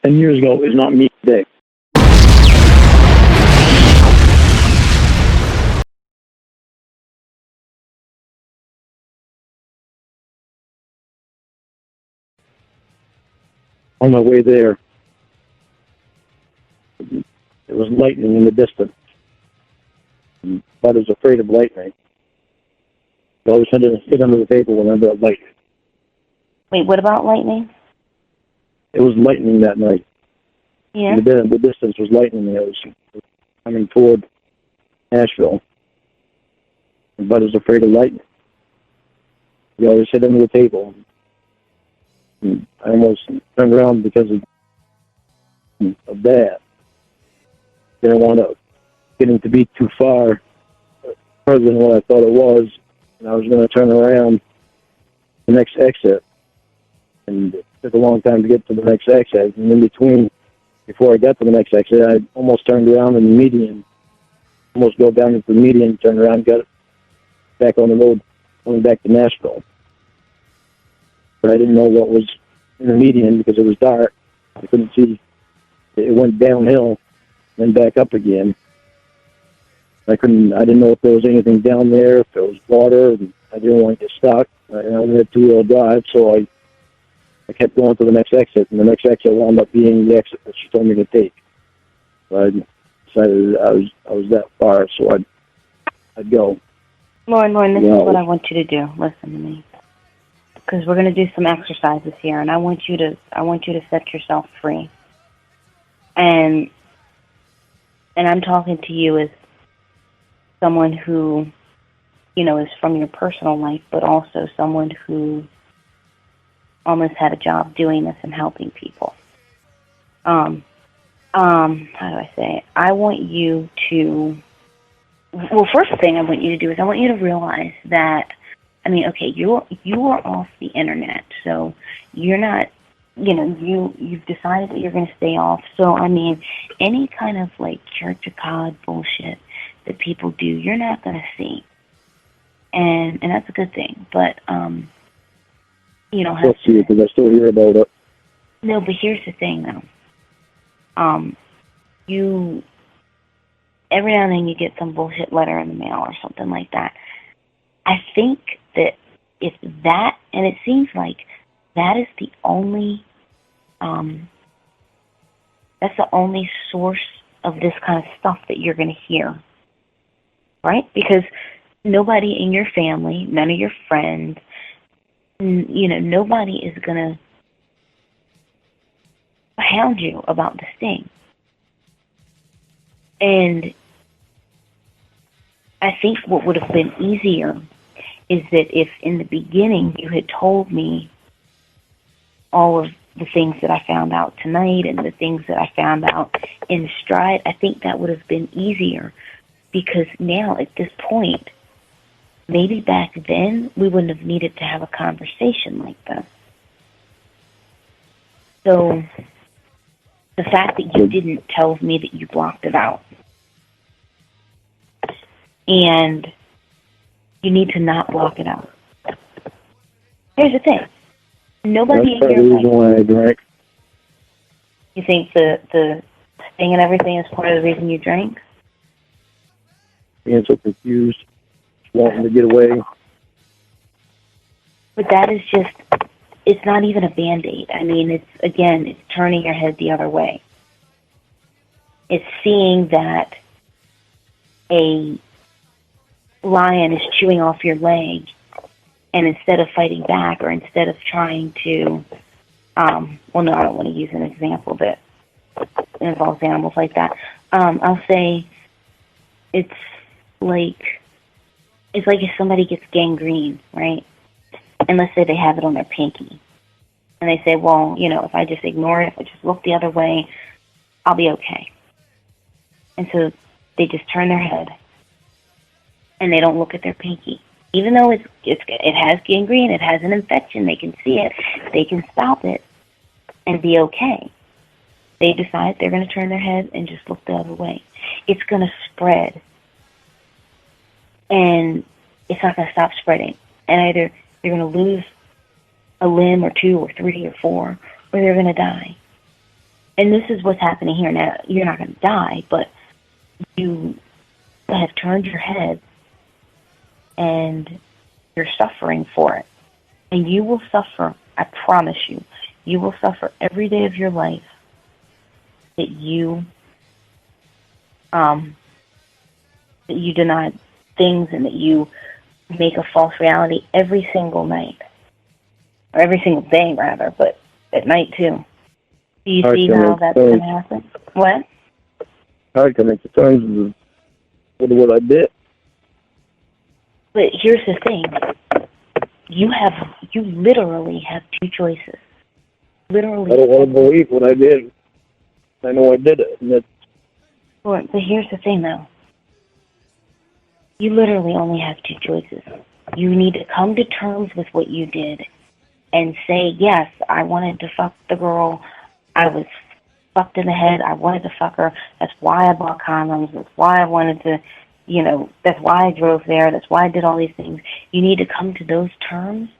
10 years ago is not me today. On my way there, there was lightning in the distance. But I was afraid of lightning. So I was trying to sit under the table when I got lightning. Wait, what about lightning? It was lightning that night. Yeah. The distance was lightning. It was coming toward Nashville. But I was afraid of lightning. You always sit under the table. And I almost turned around because of that. Didn't want to get him to be too further than what I thought it was. And I was going to turn around the next exit. And it took a long time to get to the next exit. And in between, before I got to the next exit, I almost turned around in the median. Almost go down into the median, turned around, got back on the road, going back to Nashville. But I didn't know what was in the median because it was dark. I couldn't see. It went downhill, then back up again. I didn't know if there was anything down there, if there was water, and I didn't want to get stuck. I only had two-wheel drive, so I kept going to the next exit, and the next exit wound up being the exit that she told me to take. So I decided I was that far, so I'd go. Lorne, this is what I want you to do. Listen to me, because we're going to do some exercises here, and I want you to set yourself free. And I'm talking to you as someone who, is from your personal life, but also someone who almost had a job doing this and helping people. How do I say it? I want you to, first thing I want you to do is I want you to realize that, okay, you are off the internet, so you're not, you've decided that you're going to stay off. So, any kind of Church of God bullshit that people do, you're not going to see. And that's a good thing. But, I still see it because I still hear about it. No, but here's the thing, though. Every now and then you get some bullshit letter in the mail or something like that. I think that if that, and it seems like that is the only, that's the only source of this kind of stuff that you're going to hear, right? Because nobody in your family, none of your friends, nobody is going to hound you about this thing. And I think what would have been easier is that if in the beginning you had told me all of the things that I found out tonight and the things that I found out in stride, I think that would have been easier, because now at this point, maybe back then we wouldn't have needed to have a conversation like this. So the fact that you didn't tell me that you blocked it out, and you need to not block it out. Here's the thing. Nobody That's in your life. Why I drank. You think the thing and everything is part of the reason you drank? Being so confused, wanting to get away. But that is just, it's not even a Band-Aid. It's turning your head the other way. It's seeing that a lion is chewing off your leg, and instead of fighting back, or instead of trying to, I don't want to use an example that involves animals like that. I'll say it's like if somebody gets gangrene, right? And let's say they have it on their pinky. And they say, well, if I just ignore it, if I just look the other way, I'll be okay. And so they just turn their head and they don't look at their pinky. Even though it has gangrene, it has an infection, they can see it, they can stop it and be okay. They decide they're going to turn their head and just look the other way. It's going to spread. And it's not going to stop spreading. And either they're going to lose a limb or two or three or four, or they're going to die. And this is what's happening here now. You're not going to die, but you have turned your head and you're suffering for it. And you will suffer, I promise you, you will suffer every day of your life that you deny things and that you make a false reality every single night. Or every single day, rather, but at night, too. Do you see how that's going to happen? What? I can make the terms with what I did. But here's the thing. You literally have two choices. Literally. I don't want to believe what I did. I know I did it. And that's... But here's the thing, though. You literally only have two choices. You need to come to terms with what you did and say, yes, I wanted to fuck the girl. I was fucked in the head. I wanted to fuck her. That's why I bought condoms. That's why I wanted to, that's why I drove there. That's why I did all these things. You need to come to those terms,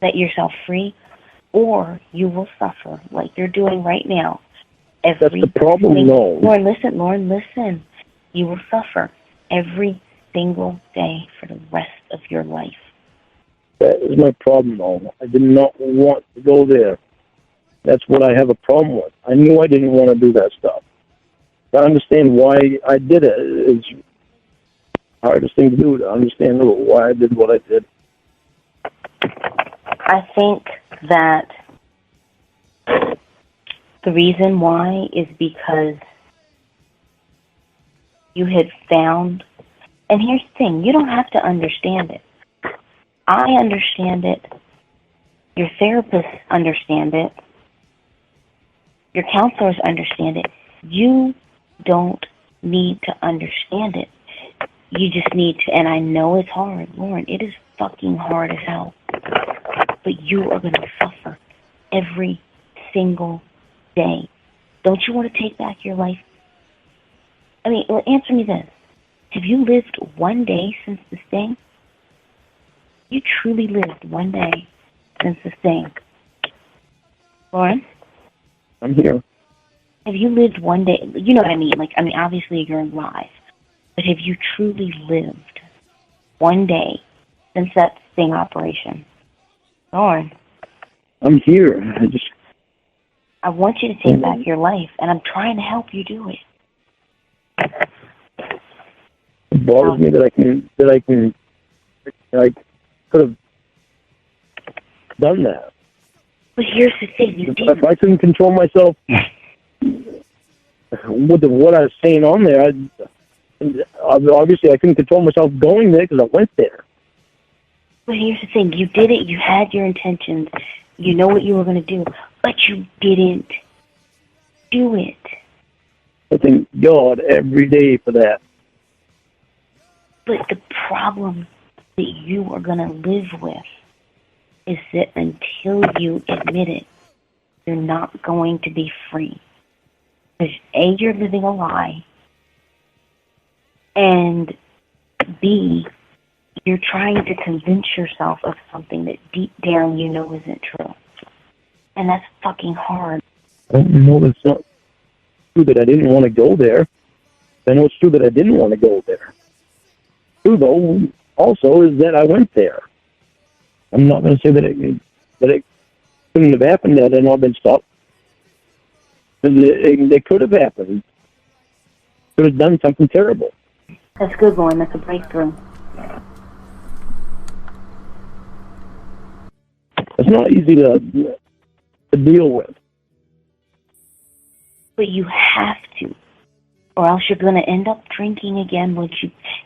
set yourself free, or you will suffer like you're doing right now. That's the problem, no. Lorne, listen. You will suffer every single day for the rest of your life. That is my problem, though. I did not want to go there. That's what I have a problem with. I knew I didn't want to do that stuff. To understand why I did it is the hardest thing to do, to understand why I did what I did. I think that the reason why is because you had found, and here's the thing, you don't have to understand it. I understand it. Your therapists understand it. Your counselors understand it. You don't need to understand it. You just need to, and I know it's hard, Lorne, it is fucking hard as hell. But you are going to suffer every single day. Don't you want to take back your life? I mean, answer me this. Have you lived one day since this thing? You truly lived one day since this thing. Lorne? I'm here. Have you lived one day? You know what I mean? Obviously you're alive. But have you truly lived one day since that sting operation? Lorne? I'm here. I want you to take back your life, and I'm trying to help you do it. It bothers me that I could have done that. But here's the thing, you didn't. If I couldn't control myself with what I was saying on there, obviously I couldn't control myself going there because I went there. But here's the thing, you did it, you had your intentions, you know what you were going to do, but you didn't do it. I thank God every day for that. But the problem that you are going to live with is that until you admit it, you're not going to be free. Because A, you're living a lie, and B, you're trying to convince yourself of something that deep down you know isn't true. And that's fucking hard. I know it's not true that I didn't want to go there. I know it's true that I didn't want to go there. True, though, also, is that I went there. I'm not going to say that it couldn't have happened had I not been stopped. It could have happened. Could have done something terrible. That's good, Lorne. That's a breakthrough. It's not easy to deal with. But you have to, or else you're going to end up drinking again.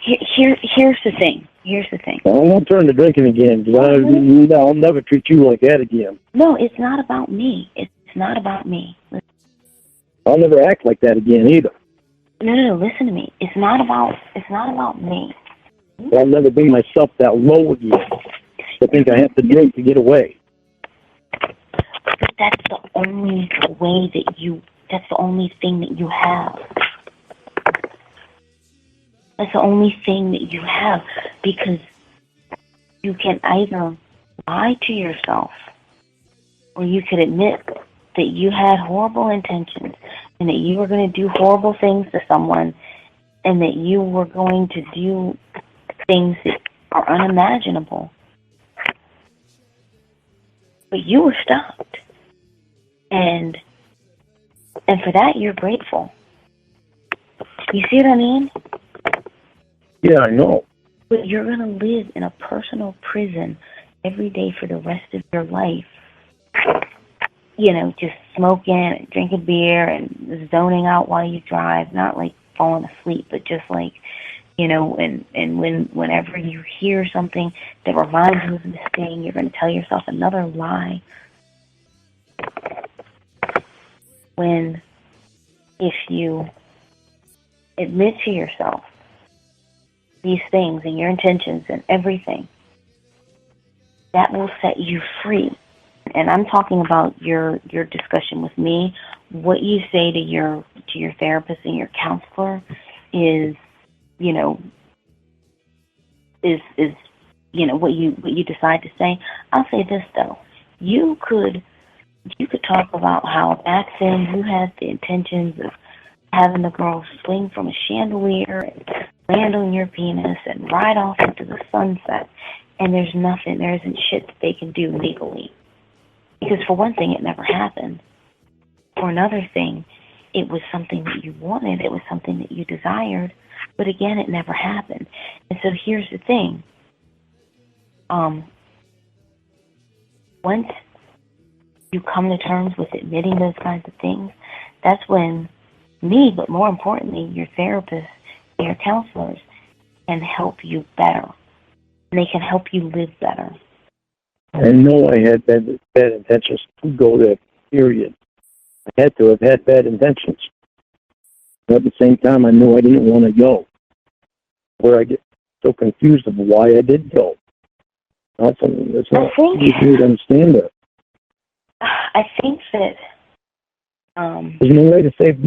Here's the thing. I won't turn to drinking again, because I'll never treat you like that again. No, it's not about me. It's not about me. I'll never act like that again either. No, listen to me. It's not about me. I'll never bring myself that low again. I think I have to drink to get away. But that's the only way that's the only thing that you have. That's the only thing that you have, because you can either lie to yourself, or you could admit that you had horrible intentions and that you were going to do horrible things to someone and that you were going to do things that are unimaginable. But you were stopped. And for that, you're grateful. You see what I mean? Yeah, I know. But you're going to live in a personal prison every day for the rest of your life. You know, just smoking and drinking beer and zoning out while you drive. Not like falling asleep, but just like, you know, and whenever you hear something that reminds you of this thing, you're going to tell yourself another lie. When, if you admit to yourself these things and your intentions and everything, that will set you free. And I'm talking about your discussion with me. What you say to your therapist and your counselor is, you know, what you decide to say. I'll say this though. You could talk about how back then you had the intentions of having the girl swing from a chandelier and land on your penis and ride off into the sunset, and there isn't shit that they can do legally. Because for one thing, it never happened. For another thing, it was something that you wanted, it was something that you desired, but again, it never happened. And so here's the thing. Once you come to terms with admitting those kinds of things, that's when me, but more importantly, your therapist and your counselors can help you better. And they can help you live better. I know I had bad intentions to go there, period. I had to have had bad intentions. But at the same time, I knew I didn't want to go. Where I get so confused of why I did go. That's not easy to understand that. I think that there's no way to say for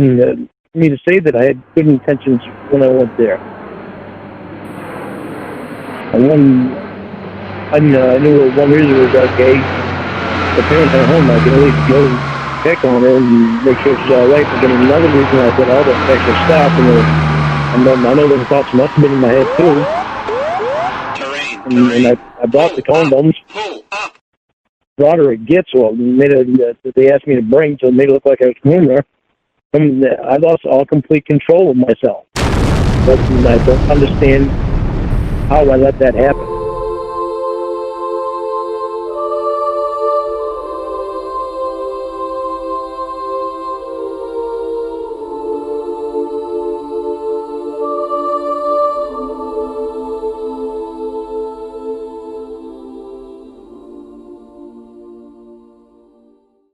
me to say that I had good intentions when I went there. I knew one reason was, okay, the parents are home, I can at least go check on her and make sure she's all right. But then another reason I said all that extra stuff, and then I know those thoughts must have been in my head too. And I brought the condoms, brought her a gift, so they asked me to bring, so it made it look like I was home there. And I lost all complete control of myself. But I don't understand how I let that happen.